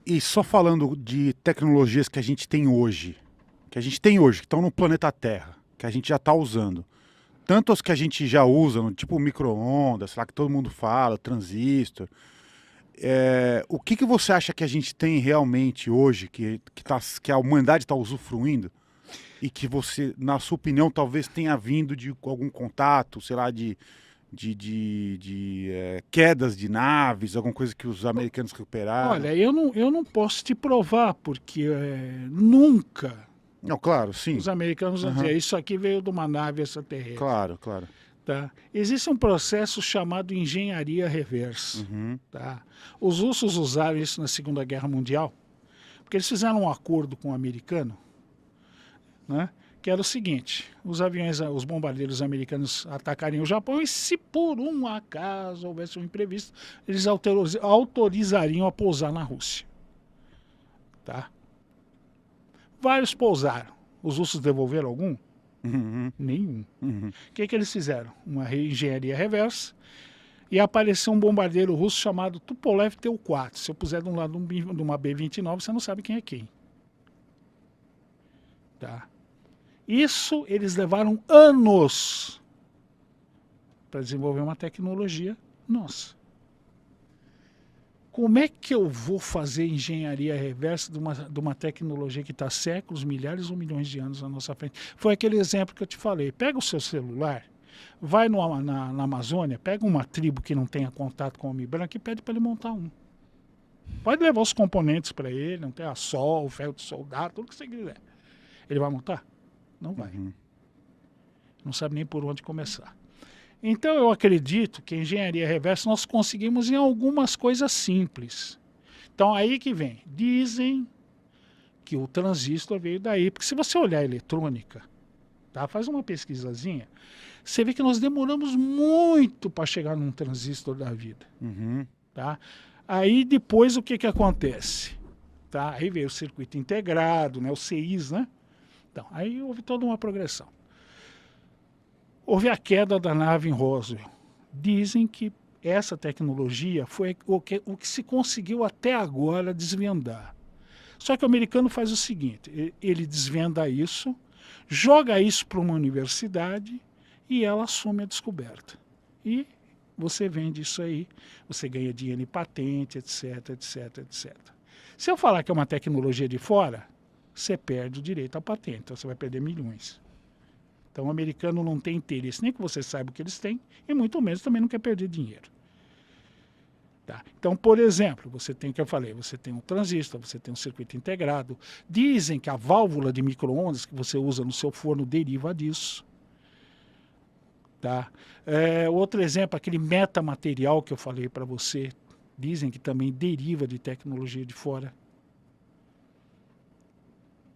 E só falando de tecnologias que a gente tem hoje, que estão no planeta Terra, que a gente já está usando. Tanto as que a gente já usa, tipo micro-ondas, sei lá, que todo mundo fala, transistor. O que você acha que a gente tem realmente hoje, que a humanidade está usufruindo, e que você, na sua opinião, talvez tenha vindo de algum contato, sei lá, de quedas de naves, alguma coisa que os americanos recuperaram? Olha, eu não posso te provar, porque nunca Não, claro, sim. os americanos vão dizer Aham. isso aqui veio de uma nave extraterrestre. Claro, claro. Tá? Existe um processo chamado engenharia reversa. Uhum. Tá? Os russos usaram isso na Segunda Guerra Mundial, porque eles fizeram um acordo com o americano, né? Que era o seguinte: os bombardeiros americanos atacariam o Japão e, se por um acaso houvesse um imprevisto, eles autorizariam a pousar na Rússia. Tá? Vários pousaram. Os russos devolveram algum? Uhum. Nenhum. Uhum. O que eles fizeram? Uma engenharia reversa, e apareceu um bombardeiro russo chamado Tupolev Tu-4. Se eu puser de um lado de uma B-29, você não sabe quem é quem. Tá? Isso eles levaram anos para desenvolver uma tecnologia nossa. Como é que eu vou fazer engenharia reversa de uma tecnologia que está séculos, milhares ou milhões de anos à nossa frente? Foi aquele exemplo que eu te falei. Pega o seu celular, vai na Amazônia, pega uma tribo que não tenha contato com o homem branco e pede para ele montar um. Pode levar os componentes para ele, não tem a sol, ferro de soldado, tudo que você quiser. Ele vai montar? Não vai. Uhum. Não sabe nem por onde começar. Então eu acredito que a engenharia reversa nós conseguimos em algumas coisas simples. Então aí que vem. Dizem que o transistor veio daí. Porque se você olhar a eletrônica, tá? Faz uma pesquisazinha, você vê que nós demoramos muito para chegar num transistor da vida. Uhum. Tá? Aí depois o que acontece? Tá? Aí veio o circuito integrado, né? O CIs, né? Então, aí houve toda uma progressão. Houve a queda da nave em Roswell. Dizem que essa tecnologia foi o que se conseguiu até agora desvendar. Só que o americano faz o seguinte: ele desvenda isso, joga isso para uma universidade e ela assume a descoberta. E você vende isso aí, você ganha dinheiro em patente, etc, etc, etc. Se eu falar que é uma tecnologia de fora, você perde o direito à patente, então você vai perder milhões. Então o americano não tem interesse nem que você saiba o que eles têm, e muito menos também não quer perder dinheiro. Tá? Então, por exemplo, você tem, que eu falei, você tem um transistor, você tem um circuito integrado. Dizem que a válvula de micro-ondas que você usa no seu forno deriva disso. Tá? Outro exemplo, aquele metamaterial que eu falei para você, dizem que também deriva de tecnologia de fora.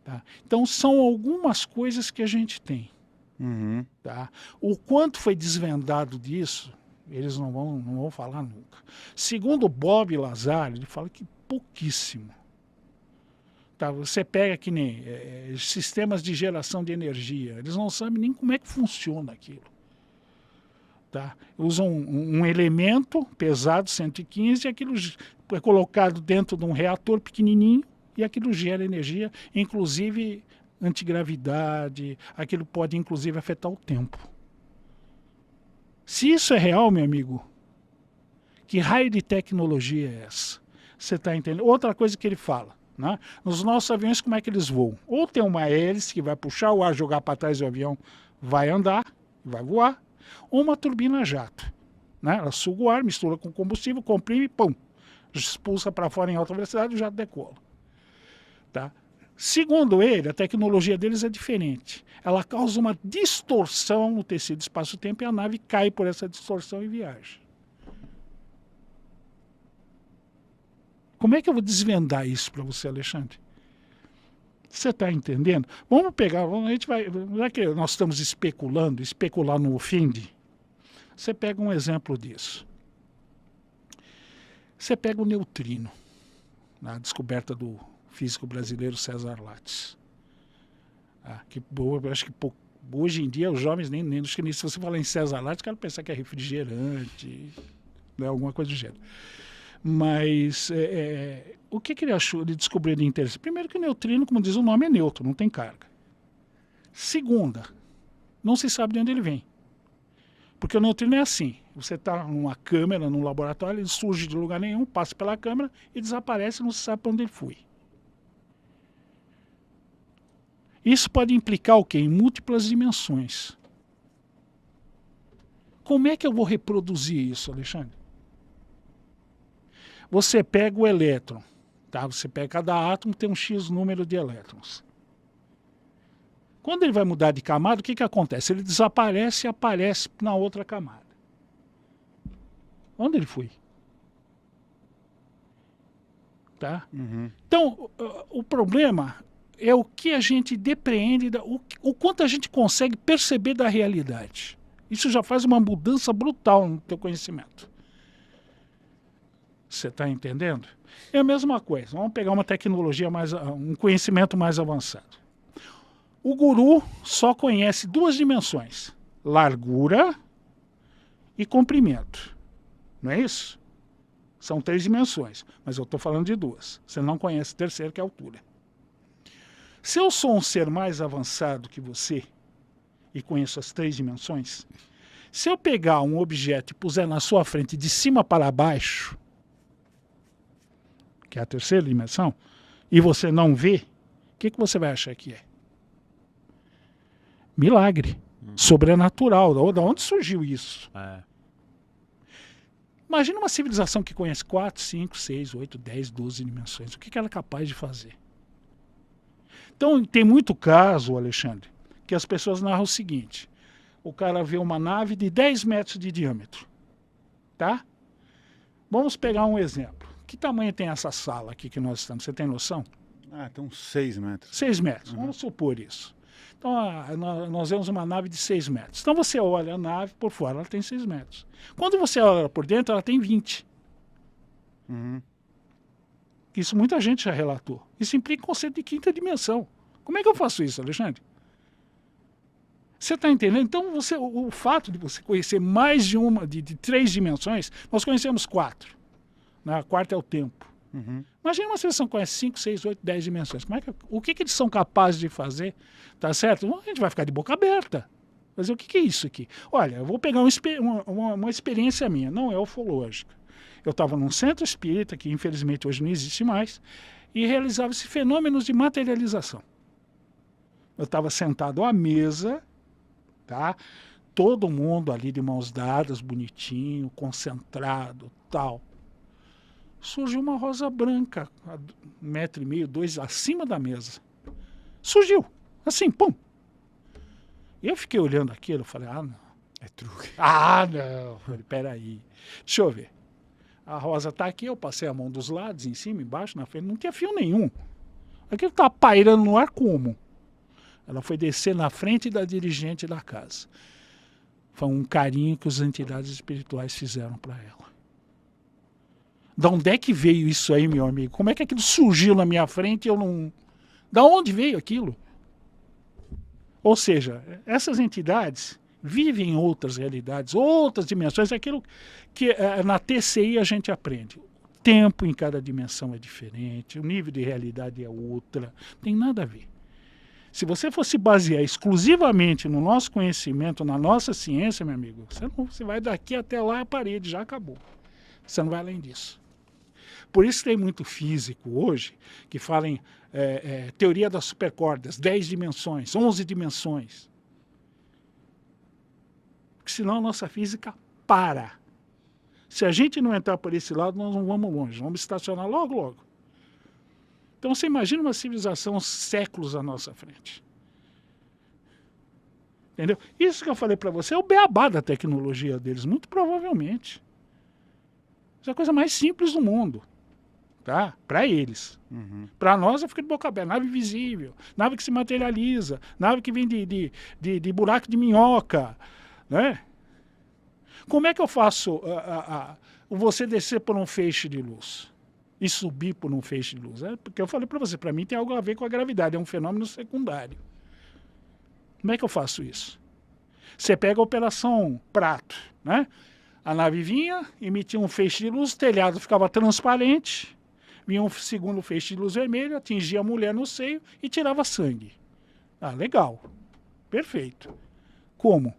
Tá? Então, são algumas coisas que a gente tem. Uhum. Tá? O quanto foi desvendado disso, eles não vão falar nunca. Segundo Bob Lazar, ele fala que pouquíssimo. Tá? Você pega que nem sistemas de geração de energia, eles não sabem nem como é que funciona aquilo. Tá? Usam um elemento pesado, 115, e aquilo é colocado dentro de um reator pequenininho e aquilo gera energia, inclusive antigravidade, aquilo pode inclusive afetar o tempo. Se isso é real, meu amigo, que raio de tecnologia é essa? Você está entendendo? Outra coisa que ele fala, né? Nos nossos aviões, como é que eles voam? Ou tem uma hélice que vai puxar o ar, jogar para trás e o avião vai andar, vai voar, ou uma turbina jato. Né? Ela suga o ar, mistura com combustível, comprime, pum, expulsa para fora em alta velocidade e o jato decola. Tá? Segundo ele, a tecnologia deles é diferente. Ela causa uma distorção no tecido espaço-tempo e a nave cai por essa distorção e viaja. Como é que eu vou desvendar isso para você, Alexandre? Você está entendendo? Vamos pegar, a gente vai, já que nós estamos especulando, especular não ofende. Você pega um exemplo disso. Você pega o neutrino, na descoberta do físico brasileiro César Lattes. Que eu acho que hoje em dia os jovens nem acho que se você falar em César Lattes, o cara pensa que é refrigerante, né, alguma coisa do gênero. Mas o que ele achou, ele descobriu de interesse? Primeiro que o neutrino, como diz o nome, é neutro, não tem carga. Segunda, não se sabe de onde ele vem. Porque o neutrino é assim, você está numa câmera, num laboratório, ele surge de lugar nenhum, passa pela câmera e desaparece, não se sabe para onde ele foi. Isso pode implicar o quê? Em múltiplas dimensões. Como é que eu vou reproduzir isso, Alexandre? Você pega o elétron, tá? Você pega cada átomo, tem um X número de elétrons. Quando ele vai mudar de camada, o que acontece? Ele desaparece e aparece na outra camada. Onde ele foi? Tá? Uhum. Então, o problema é o que a gente depreende, o quanto a gente consegue perceber da realidade. Isso já faz uma mudança brutal no teu conhecimento. Você está entendendo? É a mesma coisa. Vamos pegar uma tecnologia um conhecimento mais avançado. O guru só conhece 2 dimensões: largura e comprimento. Não é isso? São 3 dimensões, mas eu estou falando de 2. Você não conhece a terceira, que é a altura. Se eu sou um ser mais avançado que você e conheço as 3 dimensões, se eu pegar um objeto e puser na sua frente de cima para baixo, que é a terceira dimensão, e você não vê, o que você vai achar que é? Milagre. Sobrenatural. Da onde surgiu isso? Imagina uma civilização que conhece 4, 5, 6, 8, 10, 12 dimensões. O que ela é capaz de fazer? Então, tem muito caso, Alexandre, que as pessoas narram o seguinte: o cara vê uma nave de 10 metros de diâmetro. Tá? Vamos pegar um exemplo. Que tamanho tem essa sala aqui que nós estamos? Você tem noção? Tem uns 6 metros. 6 metros. Vamos supor isso. Então, nós vemos uma nave de 6 metros. Então, você olha a nave por fora, ela tem 6 metros. Quando você olha por dentro, ela tem 20. Uhum. Isso muita gente já relatou. Isso implica conceito de 5ª dimensão. Como é que eu faço isso, Alexandre? Você está entendendo? Então, o fato de você conhecer mais de 3 dimensões, nós conhecemos 4. Né? A 4ª é o tempo. Uhum. Imagina uma seleção que conhece 5, 6, 8, 10 dimensões. O que eles são capazes de fazer? Tá certo? A gente vai ficar de boca aberta. Mas o que é isso aqui? Olha, eu vou pegar uma experiência minha, não é ufológica. Eu estava num centro espírita, que infelizmente hoje não existe mais, e realizava-se fenômenos de materialização. Eu estava sentado à mesa, tá? Todo mundo ali de mãos dadas, bonitinho, concentrado, tal. Surgiu uma rosa branca, 1,5 metro, 2, acima da mesa. Surgiu, assim, pum. E eu fiquei olhando aquilo, eu falei, não. É truque. Não. Eu falei, peraí, deixa eu ver. A rosa tá aqui, eu passei a mão dos lados, em cima, embaixo, na frente, não tinha fio nenhum. Aquilo tá pairando no ar como? Ela foi descer na frente da dirigente da casa. Foi um carinho que as entidades espirituais fizeram para ela. Da onde é que veio isso aí, meu amigo? Como é que aquilo surgiu na minha frente e eu não... Da onde veio aquilo? Ou seja, essas entidades vivem em outras realidades, outras dimensões, aquilo que na TCI a gente aprende. O tempo em cada dimensão é diferente, o nível de realidade é outra, não tem nada a ver. Se você fosse basear exclusivamente no nosso conhecimento, na nossa ciência, meu amigo, você vai daqui até lá a parede, já acabou. Você não vai além disso. Por isso tem muito físico hoje que fala em teoria das supercordas, 10 dimensões, 11 dimensões. Porque senão a nossa física para. Se a gente não entrar por esse lado, nós não vamos longe, vamos estacionar logo, logo. Então você imagina uma civilização séculos à nossa frente. Entendeu? Isso que eu falei para você é o beabá da tecnologia deles, muito provavelmente. Isso é a coisa mais simples do mundo. Tá? Para eles. Uhum. Para nós, eu fico de boca aberta. Nave visível, nave que se materializa, nave que vem de buraco de minhoca. Né? Como é que eu faço você descer por um feixe de luz e subir por um feixe de luz? Porque eu falei para você, para mim tem algo a ver com a gravidade, é um fenômeno secundário. Como é que eu faço isso? Você pega a Operação Prato, né? A nave vinha, emitia um feixe de luz, o telhado ficava transparente, vinha um segundo feixe de luz vermelho, atingia a mulher no seio e tirava sangue. Ah, legal. Perfeito. Como?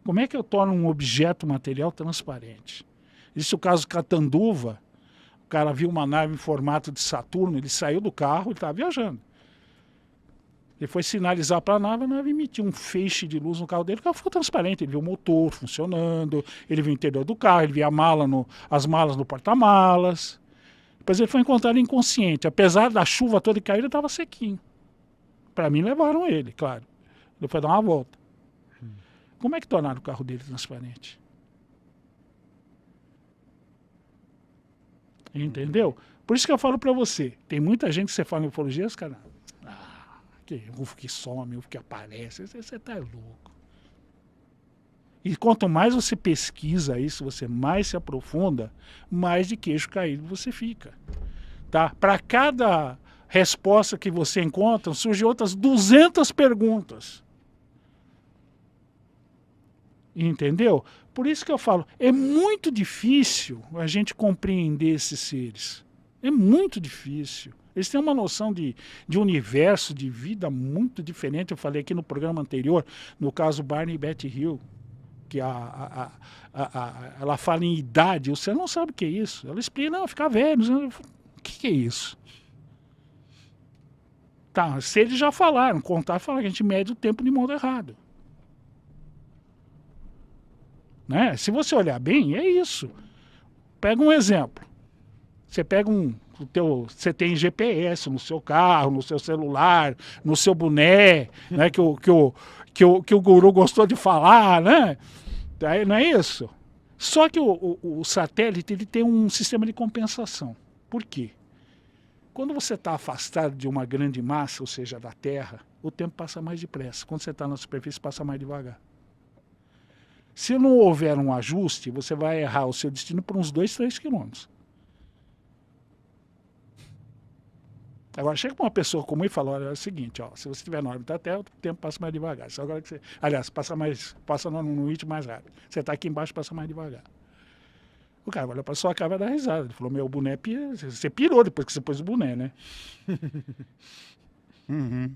Como é que eu torno um objeto material transparente? Existe o caso Catanduva, o cara viu uma nave em formato de Saturno, ele saiu do carro e estava viajando. Ele foi sinalizar para a nave emitiu um feixe de luz no carro dele, o carro ficou transparente, ele viu o motor funcionando, ele viu o interior do carro, ele viu as malas no porta-malas. Depois ele foi encontrado inconsciente, apesar da chuva toda que caiu, ele estava sequinho. Para mim levaram ele, claro. Ele foi dar uma volta. Como é que tornaram o carro dele transparente? Entendeu? Por isso que eu falo para você, tem muita gente que você fala em ufologia, os caras... que UFO que some, UFO que aparece, você tá louco. E quanto mais você pesquisa isso, você mais se aprofunda, mais de queixo caído você fica. Tá? Para cada resposta que você encontra, surgem outras 200 perguntas. Entendeu? Por isso que eu falo, é muito difícil a gente compreender esses seres. É muito difícil. Eles têm uma noção de universo, de vida muito diferente. Eu falei aqui no programa anterior, no caso Barney e Betty Hill, que ela fala em idade, você não sabe o que é isso. Ela explica, não, ficar velho. O que é isso? Tá, se eles já falaram, contar, falaram que a gente mede o tempo de modo errado. Né? Se você olhar bem, é isso. Pega um exemplo. Você pega você tem GPS no seu carro, no seu celular, no seu boné, né, que o guru gostou de falar, né? Não é isso? Só que o satélite ele tem um sistema de compensação. Por quê? Quando você está afastado de uma grande massa, ou seja, da Terra, o tempo passa mais depressa. Quando você está na superfície, passa mais devagar. Se não houver um ajuste, você vai errar o seu destino por uns 2, 3 quilômetros. Agora, chega para uma pessoa comum e fala, olha, é o seguinte, ó, se você estiver na órbita da Terra, o tempo passa mais devagar. Só agora que você, aliás, passa num ritmo mais rápido. Você está aqui embaixo, passa mais devagar. O cara olha para sua cara e vai dar risada. Ele falou, meu, o boné, você pirou depois que você pôs o boné, né? Uhum.